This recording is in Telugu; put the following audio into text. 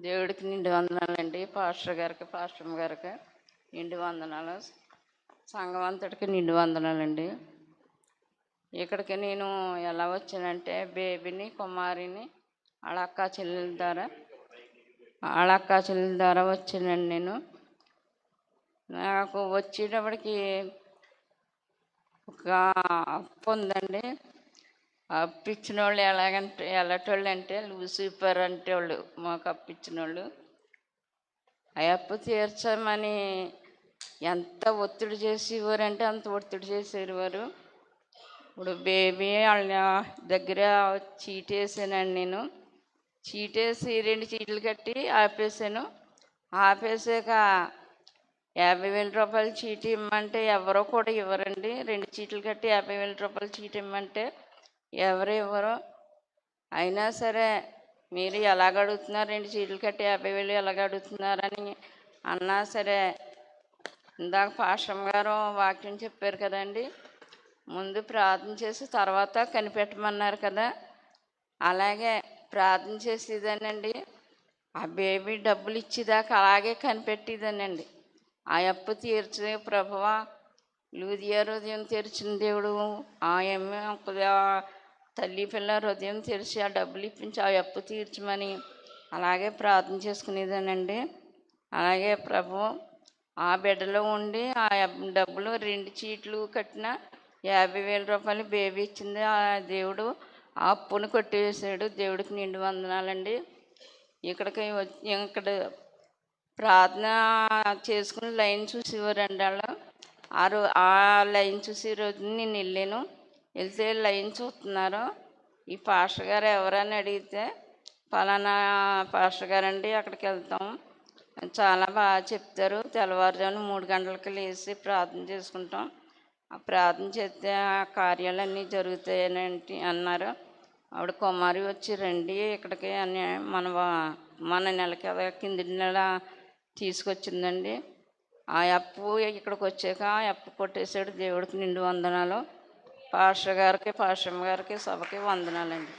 దేవుడికి నిండు వందనాలండి. పాస్టర్ గారికి, పాస్టమ్ గారికి నిండు వందనాలు. సంఘం అంతటికి నిండు వందనాలండి. ఇక్కడికి నేను ఎలా వచ్చానంటే, బేబీని, కుమారిని వాళ్ళ అక్క చెల్లెల ద్వారా వచ్చానండి. నేను నాకు వచ్చేటప్పటికి ఒక అప్పు ఉందండి. అప్పు ఇచ్చిన వాళ్ళు ఎలాంటి అంటే లూసిఫర్ అంటే వాళ్ళు మాకు అప్పు ఇచ్చిన వాళ్ళు. ఆ అప్పు తీర్చమని ఎంత ఒత్తిడి చేసేవారంటే అంత ఒత్తిడి చేసేవారు. ఇప్పుడు బేబీ వాళ్ళ దగ్గర చీటీ వేసానండి. నేను చీటేసి 2 చీట్లు కట్టి ఆపేసాను. ఆపేసాక 50,000 రూపాయలు చీటీ ఇమ్మంటే ఎవరో కూడా ఇవ్వరండి. 2 చీట్లు కట్టి 50,000 రూపాయలు చీటీ ఇమ్మంటే ఎవరు ఇవ్వరు. అయినా సరే మీరు ఎలాగ అడుగుతున్నారు, 2 చీట్లు కట్టి 50,000 ఎలాగ అడుగుతున్నారని అన్నా సరే, ఇందాక పాస్టమ్ గారు వాక్యం చెప్పారు కదండి, ముందు ప్రార్థన చేసి తర్వాత కనిపెట్టమన్నారు కదా, అలాగే ప్రార్థన చేసేదానండి. ఆ బేబీ డబ్బులు ఇచ్చేదాకా అలాగే కనిపెట్టేదానండి. ఆ అప్పు తీర్చే ప్రభువా, లూదియా హృదయం తెరిచిన దేవుడు, ఆ అమ్మ తల్లి పిల్ల హృదయం తెరిచి ఆ డబ్బులు ఇప్పించి ఆ అప్పు తీర్చమని అలాగే ప్రార్థన చేసుకునేదానండి. అలాగే ప్రభు ఆ బిడ్డలో ఉండి ఆ డబ్బులు 2 చీట్లు కట్టిన 50,000 రూపాయలు బేబీ ఇచ్చింది. ఆ దేవుడు ఆ అప్పును కొట్టివేశాడు. దేవుడికి నిండు వందనాలండి. ఇక్కడ ప్రార్థన చేసుకుని లైన్ చూసేవారండి వాళ్ళు. ఆ లైన్ చూసే రోజు నేను వెళ్తే లైన్ చూస్తున్నారు. ఈ పాస్టర్ గారు ఎవరని అడిగితే, పలానా పాస్టర్ గారండి, అక్కడికి వెళ్తాం, చాలా బాగా చెప్తారు, తెల్లవారుజామున 3 గంటలకి లేచి ప్రార్థన చేసుకుంటాం, ఆ ప్రార్థన చేస్తే ఆ కార్యాలన్నీ జరుగుతాయని అన్నారు. ఆవిడ కుమారి వచ్చి రండి ఇక్కడికి అని మన నెలకి కింది నెల తీసుకొచ్చిందండి. ఆ అప్పు ఇక్కడికి వచ్చాక ఆ అప్పు కొట్టేశాడు. దేవుడికి నిండు వందనాలు. పాస్టర్ గారికి, పాస్టమ్ గారికి, సభకి వందనాలండి.